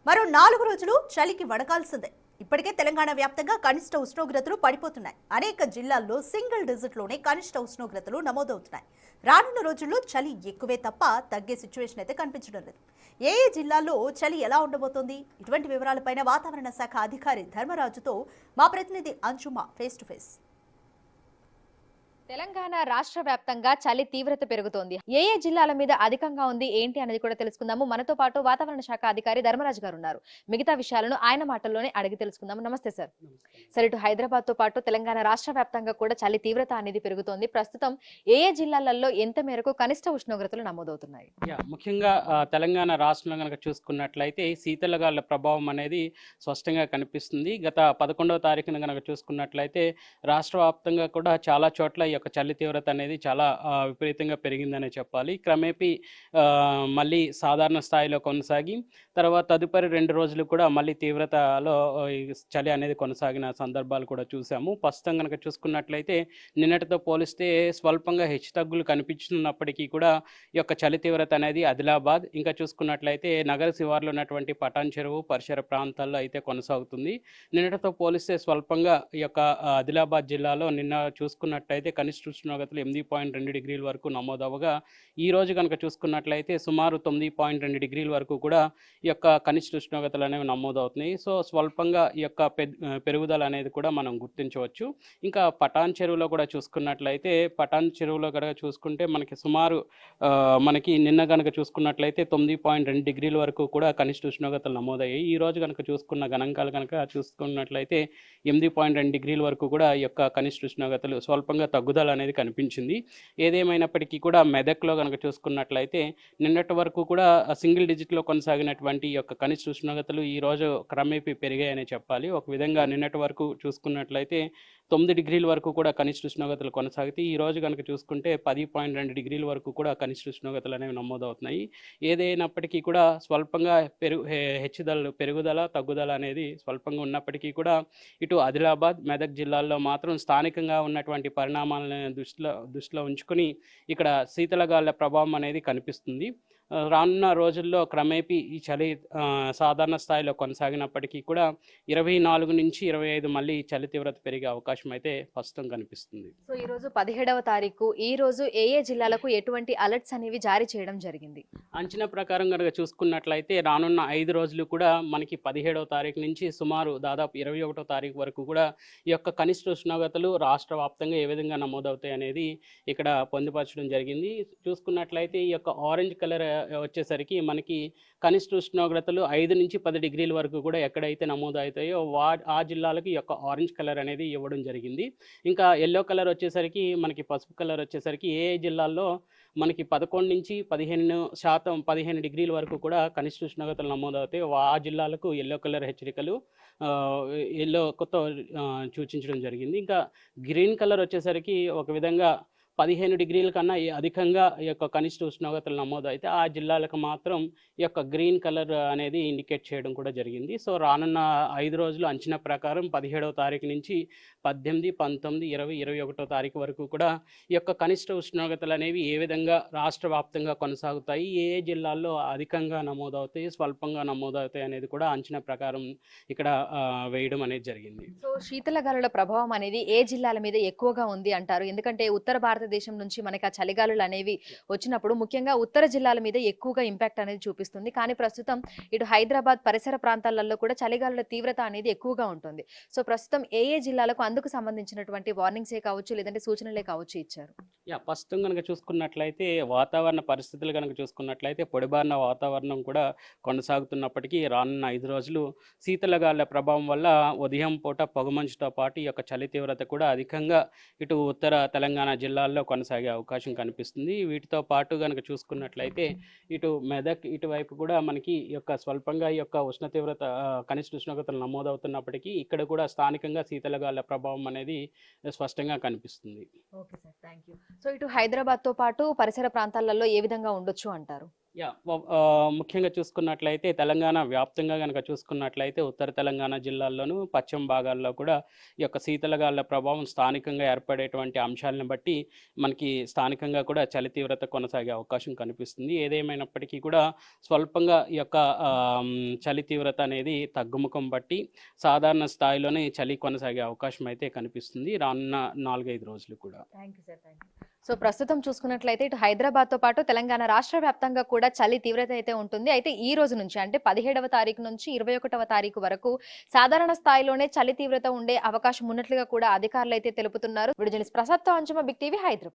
మరో 4 రోజులు చలికి వడకాల్సిందే. ఇప్పటికే తెలంగాణ వ్యాప్తంగా కనిష్ట ఉష్ణోగ్రతలు పడిపోతున్నాయి. అనేక జిల్లాల్లో సింగిల్ డిజిట్లోనే కనిష్ట ఉష్ణోగ్రతలు నమోదవుతున్నాయి. రానున్న రోజుల్లో చలి ఎక్కువే తప్ప తగ్గే సిచ్యువేషన్ అయితే కనిపించడం లేదు. ఏ జిల్లాల్లో చలి ఎలా ఉండబోతోంది? ఇటువంటి వివరాలపైన వాతావరణ శాఖ అధికారి ధర్మరాజుతో మా ప్రతినిధి అంజుమ ఫేస్ టు ఫేస్. తెలంగాణ రాష్ట్ర వ్యాప్తంగా చలి తీవ్రత పెరుగుతోంది. ఏ జిల్లాల మీద అధికంగా ఉంది ఏంటి అనేది కూడా తెలుసుకుందాము. మనతో పాటు వాతావరణ శాఖ అధికారి ధర్మరాజు గారు ఉన్నారు. మిగతా విషయాలను ఆయన మాటల్లోనే అడిగి తెలుసుకుందాము. నమస్తే సార్. సరే, ఇటు హైదరాబాద్ తో పాటు తెలంగాణ రాష్ట్ర వ్యాప్తంగా కూడా చలి తీవ్రత అనేది పెరుగుతోంది. ప్రస్తుతం ఏ జిల్లాలలో ఎంత మేరకు కనిష్ట ఉష్ణోగ్రతలు నమోదవుతున్నాయి? ముఖ్యంగా తెలంగాణ రాష్ట్రంలో కనుక చూసుకున్నట్లయితే శీతలగాళ్ల ప్రభావం అనేది స్పష్టంగా కనిపిస్తుంది. గత 11వ తారీఖున కనుక చూసుకున్నట్లయితే రాష్ట్ర వ్యాప్తంగా కూడా చాలా చోట్ల ఈ యొక్క చలి తీవ్రత అనేది చాలా విపరీతంగా పెరిగిందనే చెప్పాలి. క్రమేపీ మళ్ళీ సాధారణ స్థాయిలో కొనసాగి తర్వాత తదుపరి 2 రోజులు కూడా మళ్ళీ తీవ్రతలో ఈ చలి అనేది కొనసాగిన సందర్భాలు కూడా చూసాము. ప్రస్తుతం కనుక చూసుకున్నట్లయితే నిన్నటితో పోలిస్తే స్వల్పంగా హెచ్చుతగ్గులు కనిపించినప్పటికీ కూడా ఈ యొక్క చలి తీవ్రత అనేది ఆదిలాబాద్, ఇంకా చూసుకున్నట్లయితే నగర శివార్లో ఉన్నటువంటి పటాన్ చెరువు పరిసర ప్రాంతాల్లో అయితే కొనసాగుతుంది. నిన్నటితో పోలిస్తే స్వల్పంగా ఈ యొక్క ఆదిలాబాద్ జిల్లాలో నిన్న చూసుకున్నట్లయితే కనిష్ట ఉష్ణోగ్రతలు 8.2 డిగ్రీల వరకు నమోదవగా ఈ రోజు కనుక చూసుకున్నట్లయితే సుమారు 9.2 డిగ్రీల వరకు కూడా ఈ యొక్క కనిష్ట ఉష్ణోగ్రతలు అనేవి నమోదవుతున్నాయి. సో స్వల్పంగా ఈ యొక్క పెరుగుదల అనేది కూడా మనం గుర్తించవచ్చు. ఇంకా పటాన్ చెరువులో కూడా చూసుకున్నట్లయితే పటాన్ చెరువులో కనుక చూసుకుంటే మనకి సుమారు మనకి నిన్న కనుక చూసుకున్నట్లయితే 9.2 డిగ్రీల వరకు కూడా కనిష్ట ఉష్ణోగ్రతలు నమోదయ్యాయి. ఈ రోజు కనుక చూసుకున్న గణాంకాలు కనుక చూసుకున్నట్లయితే 8.2 డిగ్రీల వరకు కూడా ఈ యొక్క కనిష్ట ఉష్ణోగ్రతలు స్వల్పంగా తగ్గుదల అనేది కనిపించింది. ఏదేమైనప్పటికీ కూడా మెదక్లో కనుక చూసుకున్నట్లయితే నిన్నటి వరకు కూడా సింగిల్ డిజిట్లో కొనసాగినటువంటి ఈ యొక్క కనిష్ట ఉష్ణోగ్రతలు ఈ రోజు క్రమేపీ పెరిగాయనే చెప్పాలి. ఒక విధంగా నిన్నటి వరకు చూసుకున్నట్లయితే 9 డిగ్రీల వరకు కూడా కనిష్ట ఉష్ణోగ్రతలు కొనసాగితే ఈ రోజు కనుక చూసుకుంటే 10.2 డిగ్రీల వరకు కూడా కనిష్ట ఉష్ణోగ్రతలు అనేవి నమోదవుతున్నాయి. ఏదైనప్పటికీ కూడా స్వల్పంగా పెరుగుదల తగ్గుదల అనేది స్వల్పంగా ఉన్నప్పటికీ కూడా ఇటు ఆదిలాబాద్ మెదక్ జిల్లాల్లో మాత్రం స్థానికంగా ఉన్నటువంటి పరిణామాలను దృష్టిలో ఉంచుకొని ఇక్కడ శీతలగాళ్ల ప్రభావం అనేది కనిపిస్తుంది. రానున్న రోజుల్లో క్రమేపీ ఈ చలి సాధారణ స్థాయిలో కొనసాగినప్పటికీ కూడా 24 నుంచి 25 మళ్ళీ చలి తీవ్రత పెరిగే అవకాశం అయితే ప్రస్తుతం కనిపిస్తుంది. సో ఈ రోజు 17వ తారీఖు, ఈ రోజు ఏ జిల్లాలకు ఎటువంటి అలర్ట్స్ అనేవి జారీ చేయడం జరిగింది? అంచనా ప్రకారం కనుక చూసుకున్నట్లయితే రానున్న 5 రోజులు కూడా మనకి 17వ తారీఖు నుంచి సుమారు దాదాపు 21వ తారీఖు వరకు కూడా ఈ యొక్క కనిష్ట ఉష్ణోగ్రతలు రాష్ట్ర వ్యాప్తంగా ఏ విధంగా నమోదవుతాయి అనేది ఇక్కడ పొందుపరచడం జరిగింది. చూసుకున్నట్లయితే ఈ యొక్క ఆరెంజ్ కలర్ వచ్చేసరికి మనకి కనిష్ట ఉష్ణోగ్రతలు 5 నుంచి 10 డిగ్రీల వరకు కూడా ఎక్కడైతే నమోదవుతాయో ఆ జిల్లాలకు ఈ యొక్క ఆరెంజ్ కలర్ అనేది ఇవ్వడం జరిగింది. ఇంకా ఎల్లో కలర్ వచ్చేసరికి మనకి పసుపు కలర్ వచ్చేసరికి ఏ జిల్లాల్లో మనకి 11 నుంచి 15 డిగ్రీల వరకు కూడా కనిష్ట ఉష్ణోగ్రతలు నమోదవుతాయి ఆ జిల్లాలకు ఎల్లో కలర్ హెచ్చరికలు ఎల్లోతో సూచించడం జరిగింది. ఇంకా గ్రీన్ కలర్ వచ్చేసరికి ఒక విధంగా 15 డిగ్రీల కన్నా అధికంగా ఈ యొక్క కనిష్ట ఉష్ణోగ్రతలు నమోదు అయితే ఆ జిల్లాలకు మాత్రం ఈ యొక్క గ్రీన్ కలర్ అనేది ఇండికేట్ చేయడం కూడా జరిగింది. సో రానున్న 5 రోజులు అంచనా ప్రకారం 17వ తారీఖు నుంచి 18, 19, 20, 21వ తారీఖు వరకు కూడా ఈ యొక్క కనిష్ట ఉష్ణోగ్రతలు అనేవి ఏ విధంగా రాష్ట్ర వ్యాప్తంగా కొనసాగుతాయి, ఏ జిల్లాల్లో అధికంగా నమోదవుతాయి, స్వల్పంగా నమోదవుతాయి అనేది కూడా అంచనా ప్రకారం ఇక్కడ వేయడం అనేది జరిగింది. సో శీతలగాలుల ప్రభావం అనేది ఏ జిల్లాల మీద ఎక్కువగా ఉంది అంటారు? ఎందుకంటే ఉత్తర భారతదేశం నుంచి మనకి ఆ చలిగాలులు అనేవి వచ్చినప్పుడు ముఖ్యంగా ఉత్తర జిల్లాల మీద ఎక్కువగా ఇంపాక్ట్ అనేది చూపిస్తుంది. కానీ ప్రస్తుతం ఇటు హైదరాబాద్ పరిసర ప్రాంతాలలో కూడా చలిగాలుల తీవ్రత అనేది ఎక్కువగా ఉంటుంది. సో ప్రస్తుతం ఏ జిల్లాలకు అందుకు సంబంధించినటువంటి వార్నింగ్సే కావచ్చు లేదంటే సూచనలే కావచ్చు ఇచ్చారు? ప్రస్తుతం కనుక చూసుకున్నట్లయితే వాతావరణ పరిస్థితులు కనుక చూసుకున్నట్లయితే పొడిబారిన వాతావరణం కూడా కొనసాగుతున్నప్పటికీ రానున్న 5 రోజులు శీతలగాలుల ప్రభావం వల్ల ఉదయం పూట పొగమంచుతో పాటు ఈ యొక్క చలి తీవ్రత కూడా అధికంగా ఇటు ఉత్తర తెలంగాణ జిల్లాల్లో కొనసాగే అవకాశం కనిపిస్తుంది. వీటితో పాటు కనుక చూసుకున్నట్లయితే ఇటు మెదక్ ఇటువైపు కూడా మనకి ఈ యొక్క స్వల్పంగా ఈ యొక్క ఉష్ణ తీవ్రత కనిష్ట ఉష్ణోగ్రతలు నమోదవుతున్నప్పటికీ ఇక్కడ కూడా స్థానికంగా శీతలగాలుల ప్రభావం అనేది స్పష్టంగా కనిపిస్తుంది. Okay sir, thank you. So ఇటు హైదరాబాద్ తో పాటు పరిసర ప్రాంతాలలో ఏ విధంగా ఉండొచ్చు అంటారు? ముఖ్యంగా చూసుకున్నట్లయితే తెలంగాణ వ్యాప్తంగా గనక చూసుకున్నట్లయితే ఉత్తర తెలంగాణ జిల్లాల్లోనూ, పశ్చిమ భాగాల్లో కూడా ఈ యొక్క శీతలగాలుల ప్రభావం స్థానికంగా ఏర్పడేటువంటి అంశాలను బట్టి మనకి స్థానికంగా కూడా చలి తీవ్రత కొనసాగే అవకాశం కనిపిస్తుంది. ఏదేమైనప్పటికీ కూడా స్వల్పంగా ఈ యొక్క చలి తీవ్రత అనేది తగ్గుముఖం బట్టి సాధారణ స్థాయిలోనే చలి కొనసాగే అవకాశం అయితే కనిపిస్తుంది రానున్న 4-5 రోజులు కూడా. సో ప్రస్తుతం చూసుకున్నట్లయితే ఇటు హైదరాబాద్తో పాటు తెలంగాణ రాష్ట్ర వ్యాప్తంగా కూడా చలి తీవ్రత అయితే ఉంటుంది. అయితే ఈ రోజు నుంచి అంటే 17వ తారీఖు నుంచి 21వ తారీఖు వరకు సాధారణ స్థాయిలోనే చలి తీవ్రత ఉండే అవకాశం ఉన్నట్లుగా కూడా అధికారులు అయితే తెలుపుతున్నారు. విడుదల ప్రసాద్తో అంచుమ బిగ్ టీవీ హైదరాబాద్.